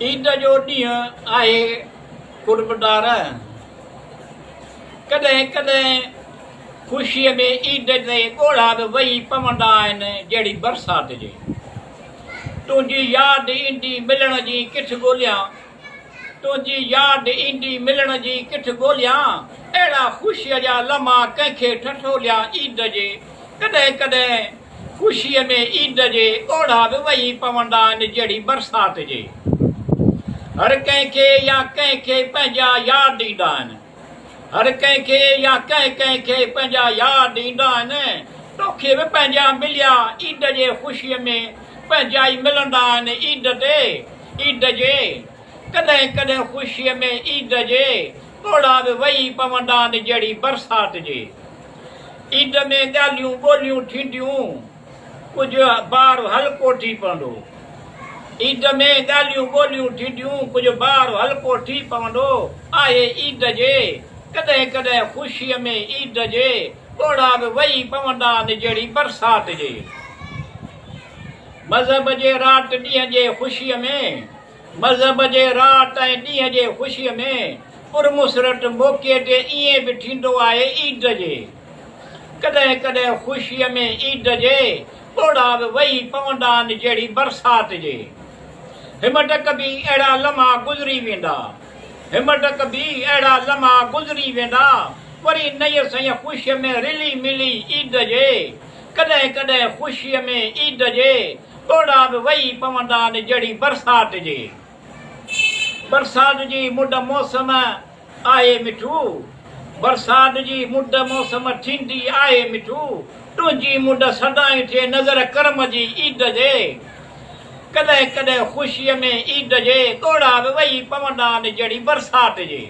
ईद जो ॾींहुं आहे कुर्बदार। कॾहिं कॾहिं ख़ुशीअ में ईद ते ॻोढ़ा बि वेही पवंदा आहिनि जहिड़ी बरसाति जे। तुंहिंजी यादि ईंदी मिलण जी किथे ॻोल्हियां, तुंहिंजी यादि ईंदी मिलण जी किथे ॻोल्हियां, अहिड़ा ख़ुशीअ जा लम्हा कंहिंखे ठठोलिया ईद जे। कॾहिं कॾहिं ख़ुशीअ में ईद जे ॻोढ़ा बि वेही पवंदा आहिनि जहिड़ी बरसाति जे। हर कंहिंखे या कंहिंखे पंहिंजा यादि ईंदा आहिनि, हर कंहिंखे या कंहिंखे पंहिंजा यादि ईंदा आहिनि। तोखे बि पंहिंजा मिलिया ईद जे ख़ुशीअ में, पंहिंजा ई मिलंदा आहिनि ईद ते ईद जे। कॾहिं कॾहिं ख़ुशीअ में ईद जे ॻोढ़ा बि वेही पवंदा आहिनि जहिड़ी बरसाति जे। ईद में ॻाल्हियूं ॿोलियूं थींदियूं, कुझु ॿार हल्को थी पवंदो। ईद में ॻाल्हियूं ॿोलियूं थींदियूं, कुझु ॿार हल्को थी पवंदो आहे ईद जे। कॾहिं कॾहिं ख़ुशीअ में ईद जे ॻोढ़ा बि वेही पवंदा आहिनि जहिड़ी बरसाति जे। मज़हब जे राति ॾींहं जे ख़ुशीअ में, मज़हब जे राति ऐं ॾींहं जे ख़ुशीअ में पुरमुसरत मौक़े ते ईअं बि थींदो आहे ईद जे। कॾहिं कॾहिं ख़ुशीअ में ईद जे ॻोढ़ा बि वेही पवंदा आहिनि जहिड़ी बरसाति जे। हिमटक बि अहिड़ा लम्हा गुज़री वेंदा, हिमटक बि अहिड़ा लम्हा गुज़री वेंदा, वरी नईं सईं ख़ुशीअ में रिली मिली ईद जे। कॾहिं कॾहिं ख़ुशीअ में ईद जे ॻोढ़ा बि वेही पवंदा आहिनि जहिड़ी बरसाति जे। बरसाति जी मुंड मौसम आहे मिठू, बरसाति जी मुंड मौसम थींदी आहे मिठू, तुंहिंजी मुंड सदाईं थिए नज़र करम जी ईद जे। कॾहिं कॾहिं ख़ुशीअ में ईद जे ॻोढ़ा बि वेही पवंदा आहिनि जहिड़ी बरसाति जे।